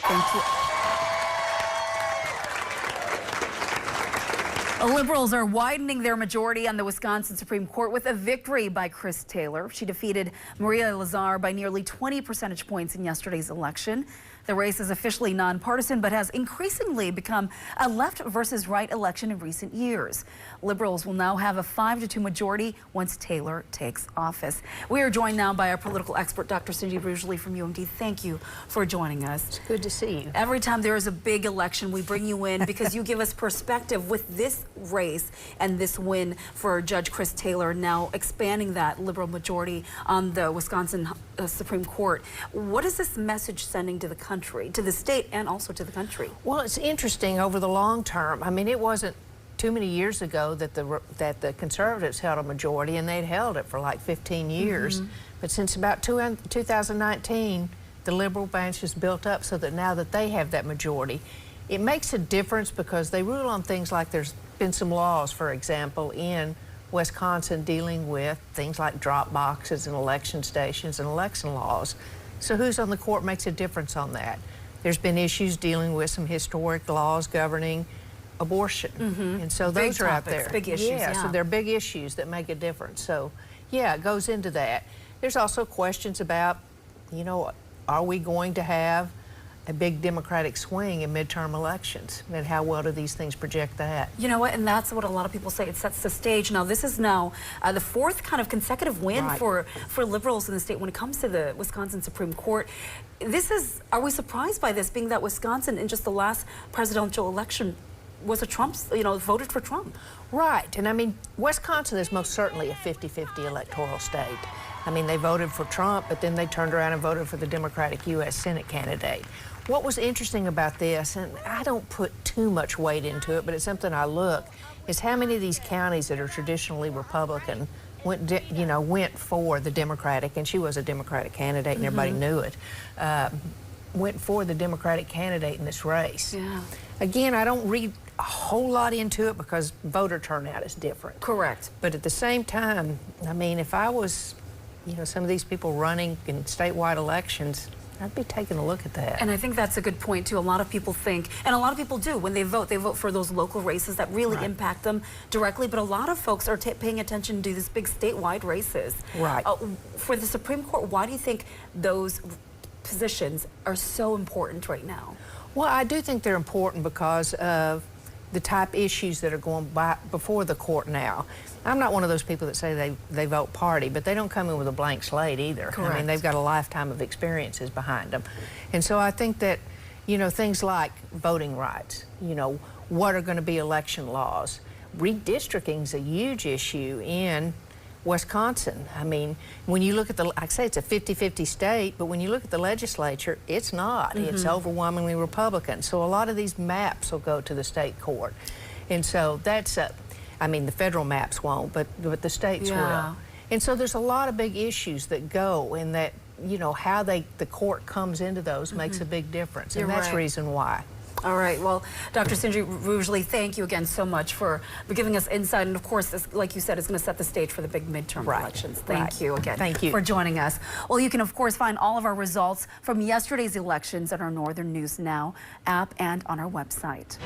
Thank you. Liberals are widening their majority on the Wisconsin Supreme Court with a victory by Chris Taylor. She defeated Maria Lazar by nearly 20 percentage points in yesterday's election. The race is officially nonpartisan, but has increasingly become a left versus right election in recent years. Liberals will now have a 5-2 majority once Taylor takes office. We are joined now by our political expert, Dr. Cindy Rugeley from UMD. Thank you for joining us. It's good to see you. Every time there is a big election, we bring you in because you give us perspective with this race and this win for Judge Chris Taylor, now expanding that liberal majority on the Wisconsin Supreme Court. What is this message sending to the country, to the state, and also to the country? Well, it's interesting over the long term. I mean, it wasn't too many years ago that the conservatives held a majority, and they'd held it for like 15 years. But since about 2019, the liberal branch has built up so that now that they have that majority, it makes a difference because they rule on things like there's been some laws, for example, in Wisconsin dealing with things like drop boxes and election stations and election laws. So who's on the court makes a difference on that. There's been issues dealing with some historic laws governing abortion. And so those big are topics, out there. Big issues, yeah, so they're big issues that make a difference. So yeah, it goes into that. There's also questions about, you know, are we going to have a big Democratic swing in midterm elections, and how well do these things project that? You know what, and that's what a lot of people say. It sets the stage. Now, this is now the fourth kind of consecutive win for liberals in the state when it comes to the Wisconsin Supreme Court. This is, are we surprised by this, being that Wisconsin in just the last presidential election was a Trump's, you know, voted for Trump? Right, and I mean, Wisconsin is most certainly a 50-50 electoral state. I mean, they voted for Trump, but then they turned around and voted for the Democratic U.S. Senate candidate. What was interesting about this, and I don't put too much weight into it, but it's something I look, is how many of these counties that are traditionally Republican went for the Democratic, and she was a Democratic candidate and everybody knew it, went for the Democratic candidate in this race. Yeah. Again, I don't read a whole lot into it because voter turnout is different. Correct. But at the same time, I mean, if I was, you know, some of these people running in statewide elections, I'd be taking a look at that. And I think that's a good point, too. A lot of people think, and a lot of people do, when they vote for those local races that really impact them directly. But a lot of folks are paying attention to these big statewide races. Right. For the Supreme Court, why do you think those positions are so important right now? Well, I do think they're important because of the type issues that are going before the court now. I'm not one of those people that say they vote party, but they don't come in with a blank slate either. Correct. I mean, they've got a lifetime of experiences behind them. And so I think that, you know, things like voting rights, you know, what are going to be election laws? Redistricting is a huge issue in Wisconsin. I mean, when you look at I say it's a 50-50 state, but when you look at the legislature, it's not. It's overwhelmingly Republican. So a lot of these maps will go to the state court. And so that's, I mean, the federal maps won't, but the states will. And so there's a lot of big issues that go in that, you know, how the court comes into those makes a big difference. And that's the reason why. All right. Well, Dr. Cindy Rugeley, thank you again so much for giving us insight. And of course, this, like you said, is going to set the stage for the big midterm elections. Thank you again for joining us. Well, you can, of course, find all of our results from yesterday's elections on our Northern News Now app and on our website.